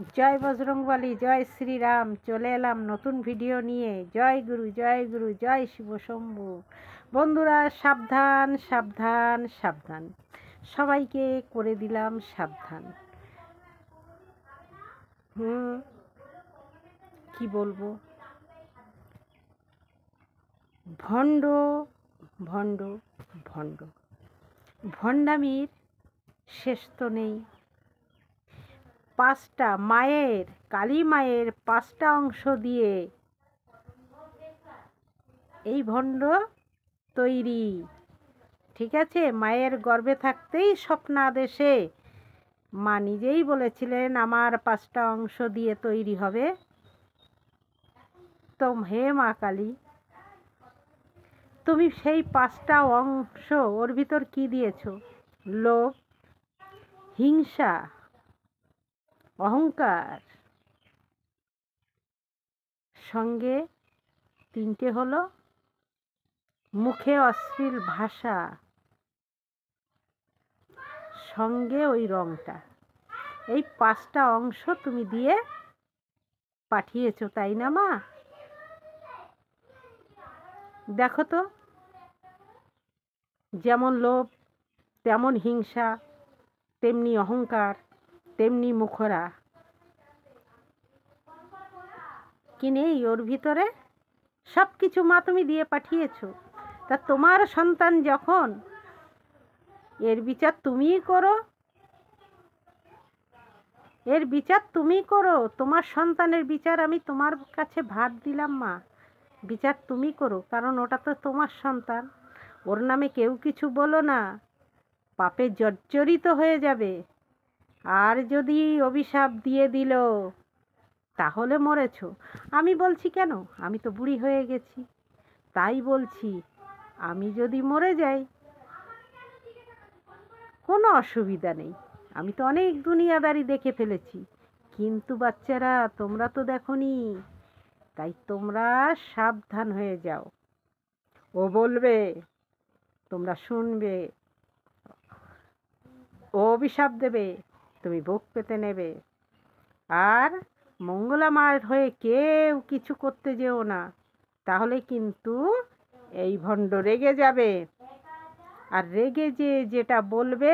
জয় বজরংবলী, জয় শ্রীরাম। চলে এলাম নতুন ভিডিও নিয়ে। জয় গুরু, জয় গুরু, জয় শিব শম্ভু। বন্ধুরা সাবধান সাবধান সাবধান, সবাইকে করে দিলাম সাবধান। কি বলবো, ভণ্ড ভণ্ড ভণ্ড, ভণ্ডামির শেষ তো নেই। পাঁচটা মায়ের, কালী মায়ের পাঁচটা অংশ দিয়ে এই ভণ্ড তৈরি। ঠিক আছে, মায়ের গর্ভে থাকতেই স্বপ্নাদেশে মা নিজেই বলেছিলেন আমার পাঁচটা অংশ দিয়ে তৈরি হবে। তো হে মা কালী, তুমি সেই পাঁচটা অংশ ওর ভিতর কি দিয়েছ? লোভ, হিংসা, অহংকার, সঙ্গে তিনটে হলো মুখে অশ্লীল ভাষা, সঙ্গে ওই রংটা। এই পাঁচটা অংশ তুমি দিয়ে পাঠিয়েছো, তাই না মা? দেখো তো, যেমন লোভ তেমন হিংসা, তেমনি অহংকার, তেমনি মুখরা, কি নেই ওর ভিতরে? সব কিছু মা তুমি দিয়ে পাঠিয়েছো। তা তোমার সন্তান যখন, এর বিচার তুমিই করো, এর বিচার তুমি করো। তোমার সন্তানের বিচার আমি তোমার কাছে ভার দিলাম মা, বিচার তুমি করো, কারণ ওটা তো তোমার সন্তান। ওর নামে কেউ কিছু বলো না, পাপে জর্জরিত হয়ে যাবে। আর যদি অভিশাপ দিয়ে দিল তাহলে মরেছো। আমি বলছি কেন, আমি তো বুড়ি হয়ে গেছি, তাই বলছি আমি যদি মরে যাই কোনো অসুবিধা নেই। আমি তো অনেক দুনিয়াদারি দেখে ফেলেছি, কিন্তু বাচ্চারা তোমরা তো দেখোনি, তাই তোমরা সাবধান হয়ে যাও। ও বলবে, তোমরা শুনবে। ও অভিশাপ দেবে, তুমি ভোগ পেতে নেবে। আর মঙ্গলা মার হয়ে কেউ কিছু করতে যেও না, তাহলে কিন্তু এই ভণ্ড রেগে যাবে। আর রেগে যেটা বলবে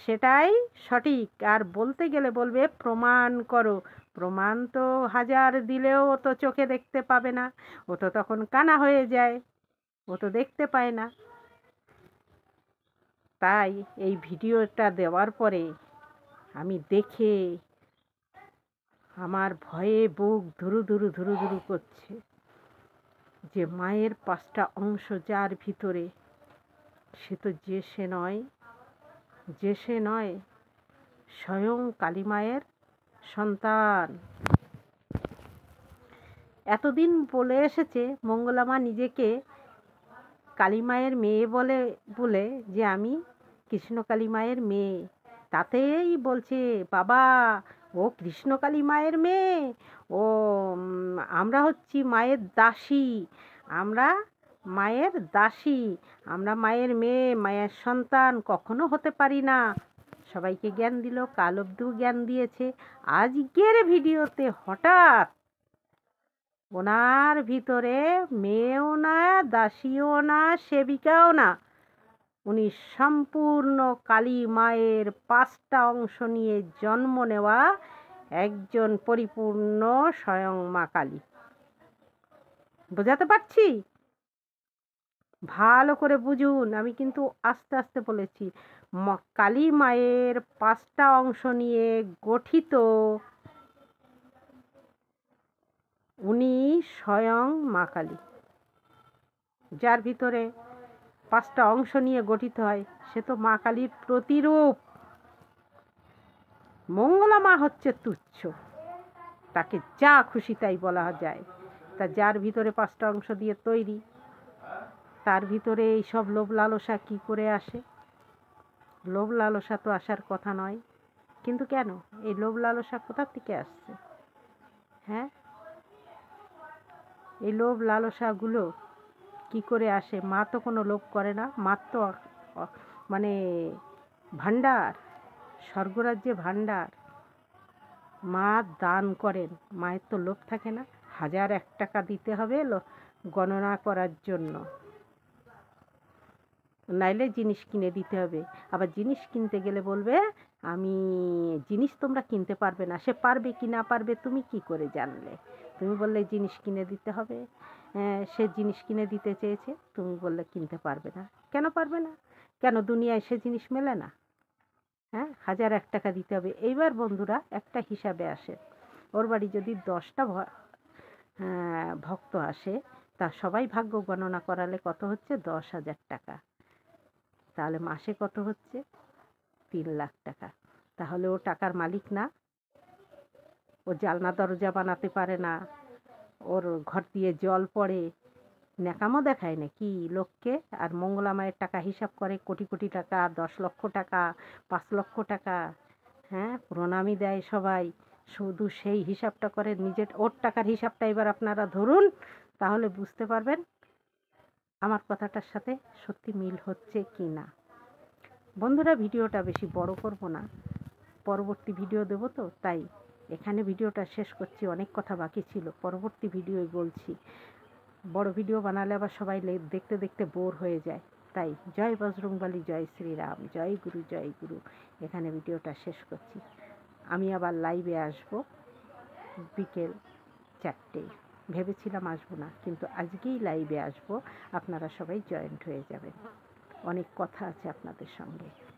সেটাই সঠিক। আর বলতে গেলে বলবে প্রমাণ করো। প্রমাণ তো হাজার দিলেও ও তো চোখে দেখতে পাবে না, ও তো তখন কানা হয়ে যায়, ও তো দেখতে পায় না। তাই এই ভিডিওটা দেওয়ার পরে আমি দেখে আমার ভয়ে বুক ধুরু ধুরু ধুরু ধুরু করছে, যে মায়ের পাঁচটা অংশ যার ভিতরে, সে তো যে সে নয়, যে সে নয়, স্বয়ং কালী মায়ের সন্তান। এতদিন বলে এসেছে মঙ্গলা মা নিজেকে কালী মায়ের মেয়ে বলে, বলে যে আমি কৃষ্ণকালী মায়ের মেয়ে। তাতেই বলছে বাবা ও কৃষ্ণকালী মায়ের মেয়ে, ও আমরা হচ্ছি মায়ের দাসী, আমরা মায়ের দাসী, আমরা মায়ের মেয়ে, মায়ের সন্তান কখনো হতে পারি না। সবাইকে জ্ঞান দিল, কাল অবধিও জ্ঞান দিয়েছে। আজকের ভিডিওতে হঠাৎ ওনার ভিতরে মেয়েও না, দাসীও না, সেবিকাও না, উনি সম্পূর্ণ কালী মায়ের পাঁচটা অংশ নিয়ে জন্ম নেওয়া একজন পরিপূর্ণ স্বয়ং মা কালী। বোঝাতে পারছি? ভালো করে বুঝুন, আমি কিন্তু আস্তে আস্তে বলেছি। কালী মায়ের পাঁচটা অংশ নিয়ে গঠিত উনি স্বয়ং মা কালী। যার ভিতরে পাঁচটা অংশ নিয়ে গঠিত হয় সে তো মা কালীর প্রতিরূপ। মঙ্গলা মা হচ্ছে তুচ্ছ, তাকে যা খুশি তাই বলা যায়। তা যার ভিতরে পাঁচটা অংশ দিয়ে তৈরি, তার ভিতরে এই সব লোভ লালসা কি করে আসে? লোভ লালসা তো আসার কথা নয়, কিন্তু কেন এই লোভ লালসা কোথা থেকে আসছে? হ্যাঁ, এই লোভ লালসাগুলো কি করে আসে? মা তো কোনো লোভ করে না, মা তো মানে ভাণ্ডার, স্বর্গরাজ্যে ভাণ্ডার। মা দান করেন, মায়ের তো লোভ থাকে না, 1001 টাকা দিতে হবে গণনা করার জন্য, নাইলে জিনিস কিনে দিতে হবে। আবার জিনিস কিনতে গেলে বলবে আমি জিনিস তোমরা কিনতে পারবে না। সে পারবে কি না পারবে তুমি কি করে জানলে? তুমি বললে জিনিস কিনে দিতে হবে, সে জিনিস কিনে দিতে চেয়েছে, তুমি বললে কিনতে পারবে না। কেন পারবে না? কেন দুনিয়ায় সে জিনিস মেলে না? হ্যাঁ, 1001 টাকা দিতে হবে। এইবার বন্ধুরা একটা হিসাবে আসে, ওর বাড়ি যদি 10টা ভক্ত আসে, তা সবাই ভাগ্য গণনা করালে কত হচ্ছে? 10,000 টাকা। তাহলে মাসে কত হচ্ছে? 3 লাখ টাকা। তাহলে ও টাকার মালিক না? ও জানলা দরজা বানাতে পারে না, ওর ঘর দিয়ে জল পড়ে, ন্যাকামো দেখায় নাকি লোককে? আর মঙ্গলা মায়ের টাকা হিসাব করে কোটি কোটি টাকা, 10 লক্ষ টাকা, 5 লক্ষ টাকা। হ্যাঁ, প্রণামী দেয় সবাই, শুধু সেই হিসাবটা করে নিজের। ওর টাকার হিসাবটা এবার আপনারা ধরুন, তাহলে বুঝতে পারবেন আমার কথাটার সাথে সত্যি মিল হচ্ছে কি না। বন্ধুরা, ভিডিওটা বেশি বড় করব না, পরবর্তী ভিডিও দেবো তো, তাই এখানে ভিডিওটা শেষ করছি। অনেক কথা বাকি ছিল, পরবর্তী ভিডিওয় বলছি। বড় ভিডিও বানালে আবার সবাই দেখতে দেখতে বোর হয়ে যায়। তাই জয় বজরংবলী, জয় শ্রীরাম, জয় গুরু, জয় গুরু। এখানে ভিডিওটা শেষ করছি। আমি আবার লাইভে আসব বিকেল 4টেয়। ভেবেছিলাম আসবো না, কিন্তু আজকেই লাইভে আসব। আপনারা সবাই জয়েন্ট হয়ে যাবেন। অনেক কথা আছে আপনাদের সঙ্গে।